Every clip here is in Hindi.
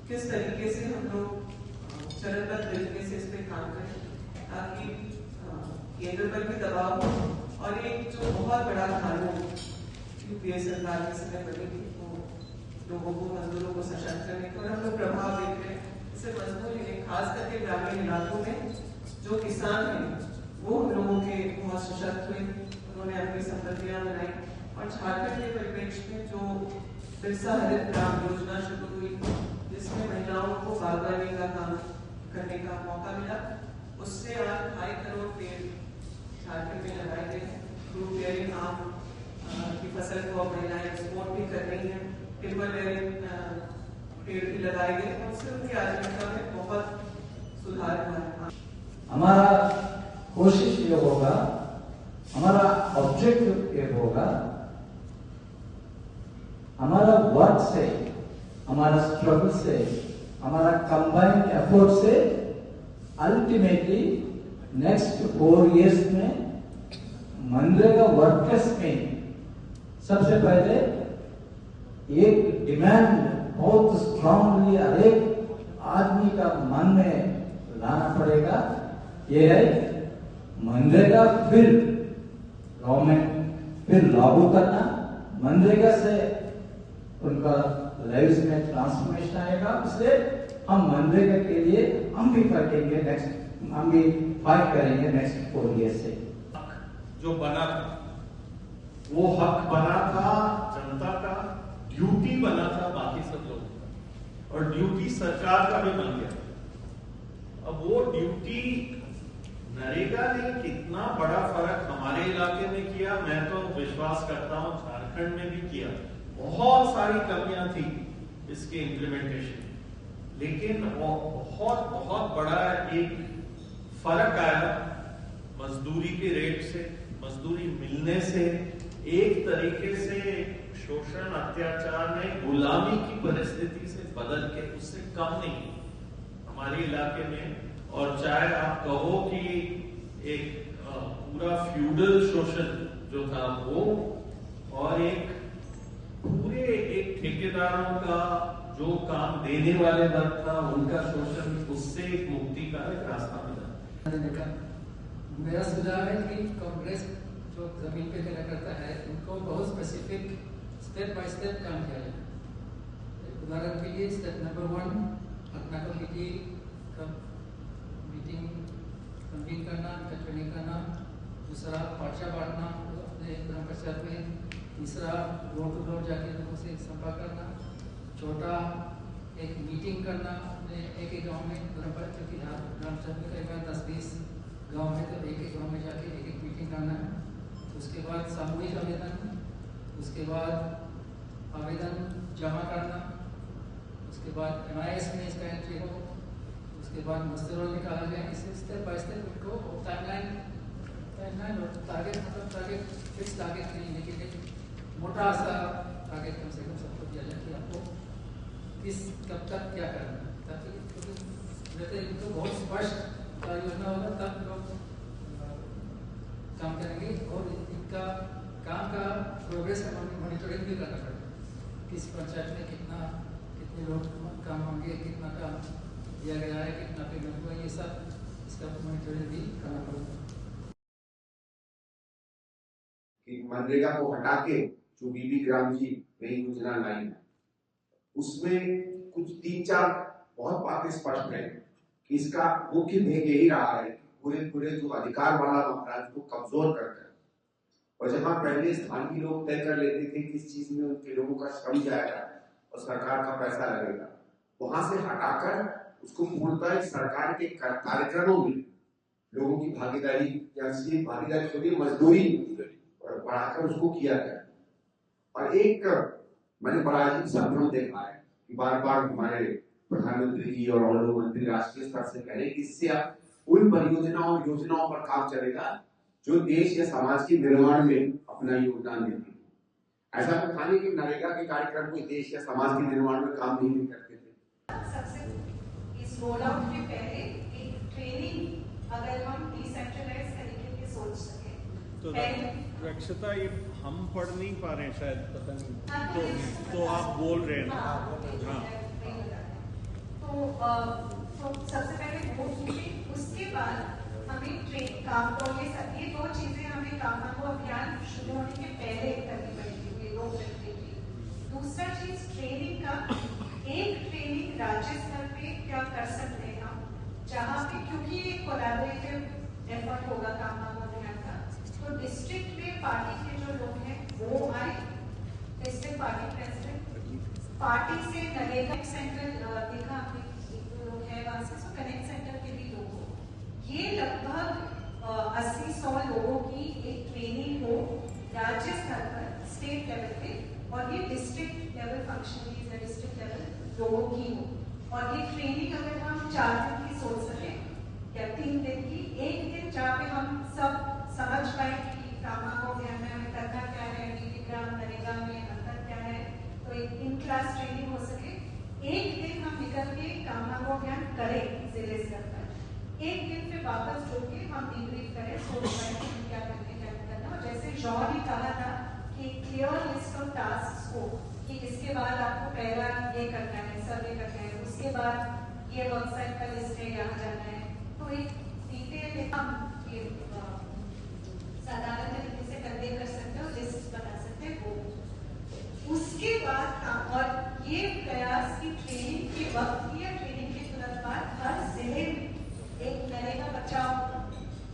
किस तरीके से हम लोग चरणबद्ध तरीके से इस पे काम करें ताकि केंद्र पर भी दबाव हो और एक जो बहुत बड़ा कानून यूपीए सरकार के समय बनेगी वो लोगों को, मजदूरों को सशक्त करने का, और हम लोग प्रभाव देख रहे हैं इसे मजबूर खास करके ग्रामीण इलाकों में जो किसान हैं वो हम लोगों के बहुत सशक्त हुए, उन्होंने अपनी संपत्तियां बनाई। और झारखंड के परिप्रेक्ष्य में जो बिरसा हरित ग्राम योजना शुरू हुई जिसमें महिलाओं को बागवानी का काम करने का मौका मिला, उससे आज 2.5 करोड़ पेड़ झारखंड में लगाए गए हैं। फ्रूट बेयरिंग आम की फसल को अब महिलाएं एक्सपोर्ट भी कर रही हैं, टिम्बर बेयरिंग पेड़ भी लगाए गए, उससे उनकी आजीविका में बहुत सुधार हुआ है। हमारा कोशिश ये होगा, हमारा ऑब्जेक्टिव ये होगा, हमारा वर्क से, हमारा स्ट्रगल से, हमारा कंबाइंड एफर्ट से अल्टीमेटली नेक्स्ट 4 इयर्स में मनरेगा वर्कर्स में सबसे पहले एक डिमांड बहुत स्ट्रांगली हर एक आदमी का मन में लाना पड़ेगा, ये है मनरेगा फिर गवर्नमेंट फिर लागू करना। मनरेगा से उनका लाइव्स में ट्रांसफॉर्मेशन आएगा, इसलिए हम मनरेगा के लिए हम भी करेंगे नेक्स्ट, हम भी फाइट करेंगे नेक्स्ट 4 इयर्स से। जो बना था वो हक बना था जनता का, ड्यूटी बना था बाकी सब लोगों का, और ड्यूटी सरकार का भी बन गया। अब वो ड्यूटी नरेगा ने कितना बड़ा फर्क हमारे इलाके में किया, मैं तो विश्वास करता हूं झारखंड में भी किया। बहुत सारी कमियां थी इसके इम्प्लीमेंटेशन, लेकिन बहुत बहुत बड़ा एक फर्क आया मजदूरी के रेट से, मजदूरी मिलने से, एक तरीके से शोषण, अत्याचार में गुलामी की परिस्थिति से बदल के उससे कम नहीं हमारे इलाके में। और चाहे आप कहो कि एक पूरा फ्यूडल शोषण जो था वो, और एक पूरे एक ठेकेदारों का जो काम देने वाले वर्ग था उनका शोषण, उससे एक मुक्ति का एक रास्ता मिला। मेरा सुझाव है कि कांग्रेस जो जमीन पे खेला करता है उनको बहुत स्पेसिफिक स्टेप बाय स्टेप काम किया जाए। उदाहरण के लिए स्टेप नंबर 1 पटना कमेटी का मीटिंग कन्वीन करना, ट्रेनिंग करना, दूसरा पर्चा बांटना अपने ग्राम पंचायत में, तीसरा डोर टू डोर जाके लोगों से संपर्क करना, चौथा एक मीटिंग करना अपने एक गांव में, ग्राम पंचायत में करीब 10-20 गांव है तो एक गांव में जाके एक मीटिंग करना है। उसके बाद सामूहिक आवेदन, उसके बाद आवेदन जमा करना, उसके बाद MIS में इसका एंट्री हो, उसके बाद मस्टरोल निकाला जाए। इसे स्टेप बाय स्टेप उनको टाइमलाइन और टारगेट, मतलब टारगेट फिक्स टारगेट नहीं, लेकिन मोटा सा टारगेट कम से कम सबको दिया जाए कि आपको किस कब तक क्या करना है, ताकि इनको बहुत स्पष्ट योजना होगा तब लोग काम करेंगे। और इनका काम का प्रोग्रेस का मॉनिटरिंग भी करना पड़ेगा, किस पंचायत में कितने लोग काम होंगे, कितना काम दिया गया है, कितना पेमेंट हुआ, ये सब इसका मॉनिटरिंग भी करना पड़ेगा। मनरेगा को हटा के जो बीबी ग्राम की नई योजना लाई है उसमें कुछ 3-4 बहुत बातें स्पष्ट है कि इसका मुख्य ध्येय यही रहा है कि पूरे जो अधिकार वाला अपराध को कमजोर करना है। और जहां पहले स्थानीय लोग तय कर लेते थे किस चीज में उनके लोगों का श्रम जाएगा और सरकार का पैसा लगेगा, वहां से हटाकर उसको पूर्णतः सरकार के कार्यक्रमों में लोगों की भागीदारी या भागीदारी के लिए मजदूरी बढ़ाकर उसको किया गया। और एक मैंने बड़ा अजीब संभ्रम देखा है कि बार बार हमारे प्रधानमंत्री जी और मंत्री राष्ट्रीय स्तर से कह रहे हैं कि इससे आप उन परियोजनाओं योजनाओं पर काम चलेगा जो देश या समाज के निर्माण में अपना योगदान देती है। ऐसा तो था नहीं कि नरेगा के कार्यक्रम कोई देश या समाज के निर्माण में काम नहीं करते थे। सबसे इस रोल आउट के पहले एक ट्रेनिंग अगर हम डिसेंट्रलाइज तरीके से सोच सके तो रक्षिता, ये हम पढ़ नहीं पा रहे हैं शायद, पता नहीं, तो आप बोल रहे हैं। हाँ सबसे पहले वो कीजिए, उसके बाद हमें ट्रेन काम को ये दो चीजें हमें कामगार अभियान शुरू होने के पहले करनी पड़ेगी, ये दो चीज। दूसरा चीज ट्रेनिंग का, एक ट्रेनिंग राज्य स्तर पे क्या कर सकते हैं हम, जहाँ पे क्योंकि ये कोलैबोरेटिव एफर्ट होगा कामगार अभियान का, तो डिस्ट्रिक्ट में पार्टी के जो लोग हैं वो आए, डिस्ट्रिक्ट पार्टी प्रेसिडेंट, पार्टी से नरेगा सेंटर देखा आपने लोग है वहां से, सो कनेक्ट सेंटर के भी लोग हो, ये लगभग 80-100 लोगों की एक ट्रेनिंग हो राज्य स्तर पर, स्टेट लेवल पे, और ये डिस्ट्रिक्ट लेवल फंक्शनरीज या डिस्ट्रिक्ट लेवल लोगों की हो। और ये ट्रेनिंग अगर हम 4 दिन की सोच सकें या 3 दिन की, एक दिन जहाँ पे हम सब समझ पाए कि कामगार अभियान में हमें करना क्या है, ग्राम नरेगा में अंतर क्या है, तो एक इन क्लास ट्रेनिंग हो सके। एक दिन हम निकल के कामगार अभियान करें जिले स्तर पर, एक दिन फिर वापस जुड़ के हम डिब्रीफ करें, सोच पाए कि हम क्या करने क्या करना। और जैसे जॉन ने कहा था कि क्लियर लिस्ट ऑफ टास्क हो कि इसके बाद आपको पहला ये करना है, सर्वे करना है, उसके बाद ये वेबसाइट का लिस्ट है, यहाँ जाना है, तो एक डिटेल में हम ये साधारण तरीके से कन्वे कर सकते हो, लिस्ट बना सकते हो। उसके बाद और ये प्रयास की ट्रेनिंग के वक्त या ट्रेनिंग के तुरंत बाद हर जिले में एक नरेगा बचाओ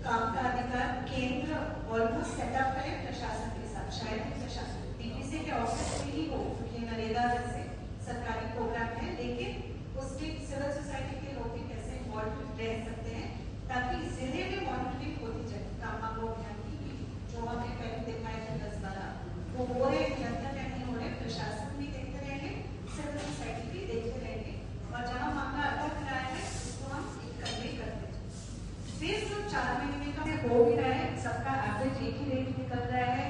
काम का अधिकार केंद्र ऑलमोस्ट सेटअप करें प्रशासन के साथ, शायद प्रशासन डीपीसी के ऑफिस में ही हो, क्योंकि नरेगा जैसे सरकारी प्रोग्राम है, लेकिन उसके सिविल सोसाइटी के लोग भी कैसे इन्वॉल्व रह सकते हैं, ताकि जिले में मॉनिटरिंग होती जाए कामगार अभियान की, जो हमें पहले दिखाए थे 10-12 वो हो रहे, निरंतर नहीं हो रहे, प्रशासन भी देखते रहेंगे, सिविल सोसाइटी भी देखते रहेंगे, और जहाँ मामला अटक रहा है उसको हम कन्वे करते हैं। फिर जो 4 महीने का हो भी रहा है, सबका एवरेज एक ही रेट निकल रहा है,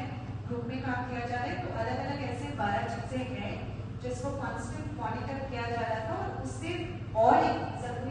ग्रुप में काम किया जा रहा है, तो अलग अलग ऐसे 12 चीजें हैं जिसको कॉन्स्टेंट मॉनिटर किया जा रहा था, और उससे और एक जरूरी